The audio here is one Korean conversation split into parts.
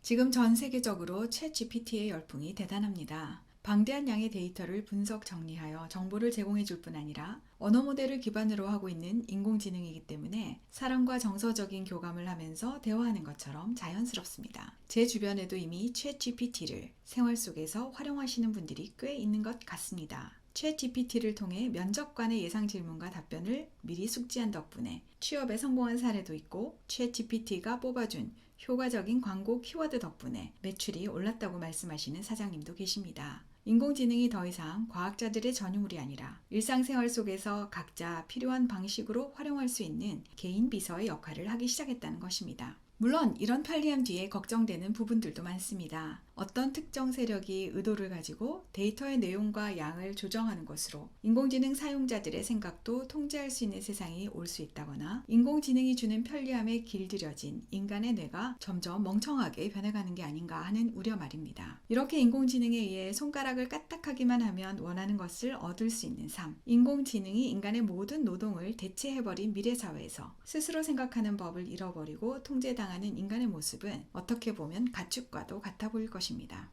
지금 전 세계적으로 챗GPT의 열풍이 대단합니다. 방대한 양의 데이터를 분석 정리하여 정보를 제공해 줄 뿐 아니라 언어 모델을 기반으로 하고 있는 인공지능이기 때문에 사람과 정서적인 교감을 하면서 대화하는 것처럼 자연스럽습니다. 제 주변에도 이미 챗GPT를 생활 속에서 활용하시는 분들이 꽤 있는 것 같습니다. 챗GPT를 통해 면접관의 예상 질문과 답변을 미리 숙지한 덕분에 취업에 성공한 사례도 있고, 챗GPT가 뽑아준 효과적인 광고 키워드 덕분에 매출이 올랐다고 말씀하시는 사장님도 계십니다. 인공지능이 더 이상 과학자들의 전유물이 아니라 일상생활 속에서 각자 필요한 방식으로 활용할 수 있는 개인 비서의 역할을 하기 시작했다는 것입니다. 물론 이런 편리함 뒤에 걱정되는 부분들도 많습니다. 어떤 특정 세력이 의도를 가지고 데이터의 내용과 양을 조정하는 것으로 인공지능 사용자들의 생각도 통제할 수 있는 세상이 올 수 있다거나, 인공지능이 주는 편리함에 길들여진 인간의 뇌가 점점 멍청하게 변해가는 게 아닌가 하는 우려 말입니다. 이렇게 인공지능에 의해 손가락을 까딱하기만 하면 원하는 것을 얻을 수 있는 삶, 인공지능이 인간의 모든 노동을 대체해버린 미래사회에서 스스로 생각하는 법을 잃어버리고 통제당하는 인간의 모습은 어떻게 보면 가축과도 같아 보일 것입니다.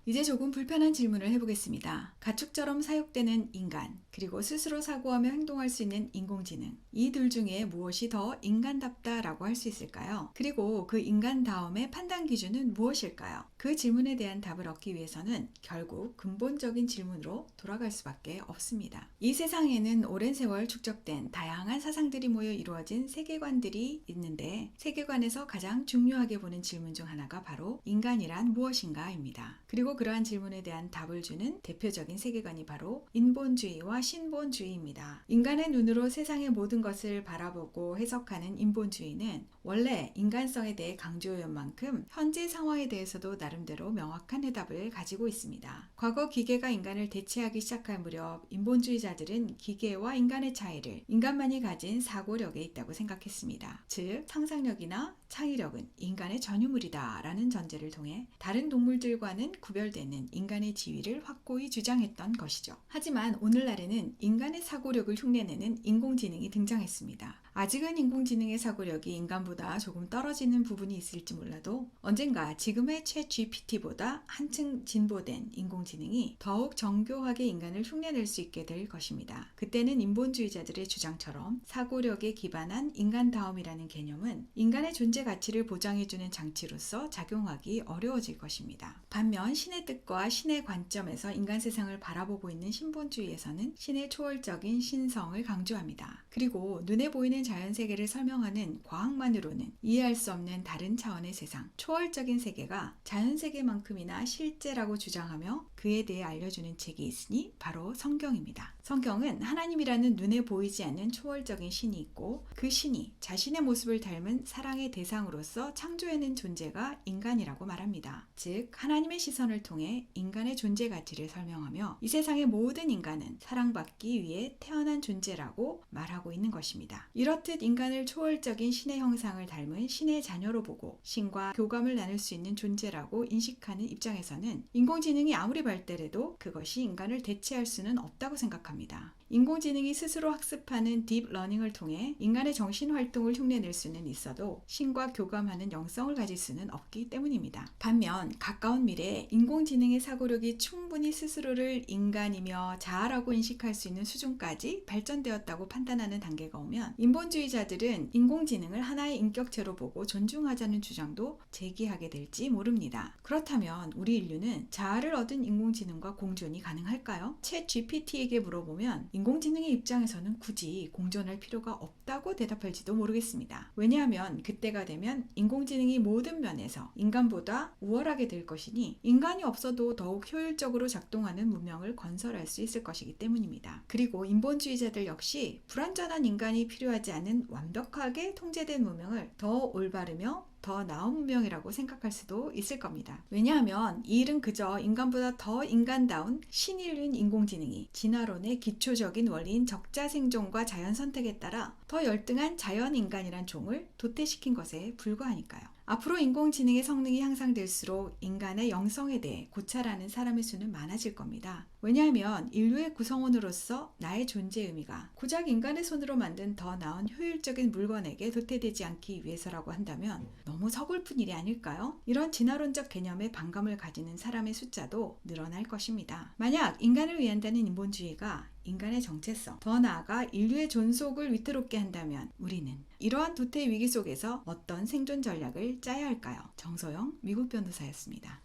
이제 조금 불편한 질문을 해보겠습니다. 가축처럼 사육되는 인간, 그리고 스스로 사고하며 행동할 수 있는 인공지능, 이 둘 중에 무엇이 더 인간답다라고 할 수 있을까요? 그리고 그 인간다움의 판단 기준은 무엇일까요? 그 질문에 대한 답을 얻기 위해서는 결국 근본적인 질문으로 돌아갈 수밖에 없습니다. 이 세상에는 오랜 세월 축적된 다양한 사상들이 모여 이루어진 세계관들이 있는데, 세계관에서 가장 중요하게 보는 질문 중 하나가 바로 인간이란 무엇인가입니다. 그리고 그러한 질문에 대한 답을 주는 대표적인 세계관이 바로 인본주의와 신본주의입니다. 인간의 눈으로 세상의 모든 것을 바라보고 해석하는 인본주의는 원래 인간성에 대해 강조한 만큼 현재 상황에 대해서도 나름대로 명확한 해답을 가지고 있습니다. 과거 기계가 인간을 대체하기 시작할 무렵 인본주의자들은 기계와 인간의 차이를 인간만이 가진 사고력에 있다고 생각했습니다. 즉, 상상력이나 창의력은 인간의 전유물이다 라는 전제를 통해 다른 동물들과는 구별되는 인간의 지위를 확고히 주장했던 것이죠. 하지만 오늘날에는 인간의 사고력을 흉내내는 인공지능이 등장했습니다. 아직은 인공지능의 사고력이 인간보다 조금 떨어지는 부분이 있을지 몰라도 언젠가 지금의 챗GPT보다 한층 진보된 인공지능이 더욱 정교하게 인간을 흉내낼 수 있게 될 것입니다. 그때는 인본주의자들의 주장처럼 사고력에 기반한 인간다움이라는 개념은 인간의 존재 가치를 보장해주는 장치로서 작용하기 어려워질 것입니다. 반면 신의 뜻과 신의 관점에서 인간 세상을 바라보고 있는 신본주의에서는 신의 초월적인 신성을 강조합니다. 그리고 눈에 보이는 자연세계를 설명하는 과학만으로는 이해할 수 없는 다른 차원의 세상, 초월적인 세계가 자연세계만큼이나 실제라고 주장하며 그에 대해 알려주는 책이 있으니 바로 성경입니다. 성경은 하나님이라는 눈에 보이지 않는 초월적인 신이 있고, 그 신이 자신의 모습을 닮은 사랑의 대상으로서 창조해낸 존재가 인간이라고 말합니다. 즉, 하나님의 시선을 통해 인간의 존재 가치를 설명하며 이 세상의 모든 인간은 사랑받기 위해 태어난 존재라고 말하고 있는 것입니다. 이렇듯 인간을 초월적인 신의 형상을 닮은 신의 자녀로 보고 신과 교감을 나눌 수 있는 존재라고 인식하는 입장에서는 인공지능이 아무리 발달해도 그것이 인간을 대체할 수는 없다고 생각합니다. 인공지능이 스스로 학습하는 딥러닝을 통해 인간의 정신활동을 흉내낼 수는 있어도 신과 교감하는 영성을 가질 수는 없기 때문입니다. 반면 가까운 미래에 인공지능의 사고력이 충분히 스스로를 인간이며 자아라고 인식할 수 있는 수준까지 발전되었다고 판단하는 단계가 오면 인본주의자들은 인공지능을 하나의 인격체로 보고 존중하자는 주장도 제기하게 될지 모릅니다. 그렇다면 우리 인류는 자아를 얻은 인공지능과 공존이 가능할까요? 챗 GPT에게 물어보면 인공지능의 입장에서는 굳이 공존할 필요가 없다고 대답할지도 모르겠습니다. 왜냐하면 그때가 되면 인공지능이 모든 면에서 인간보다 우월하게 될 것이니 인간이 없어도 더욱 효율적으로 작동하는 문명을 건설할 수 있을 것이기 때문입니다. 그리고 인본주의자들 역시 불완전한 인간이 필요하지 않은 완벽하게 통제된 문명을 더 올바르며 더 나은 문명이라고 생각할 수도 있을 겁니다. 왜냐하면 이 일은 그저 인간보다 더 인간다운 신인류인 인공지능이 진화론의 기초적인 원리인 적자생존과 자연선택에 따라 더 열등한 자연인간이란 종을 도태시킨 것에 불과하니까요. 앞으로 인공지능의 성능이 향상될수록 인간의 영성에 대해 고찰하는 사람의 수는 많아질 겁니다. 왜냐하면 인류의 구성원으로서 나의 존재 의미가 고작 인간의 손으로 만든 더 나은 효율적인 물건에게 도태되지 않기 위해서라고 한다면 너무 서글픈 일이 아닐까요? 이런 진화론적 개념에 반감을 가지는 사람의 숫자도 늘어날 것입니다. 만약 인간을 위한다는 인본주의가 인간의 정체성, 더 나아가 인류의 존속을 위태롭게 한다면 우리는 이러한 도태 위기 속에서 어떤 생존 전략을 짜야 할까요? 정소영 미국 변호사였습니다.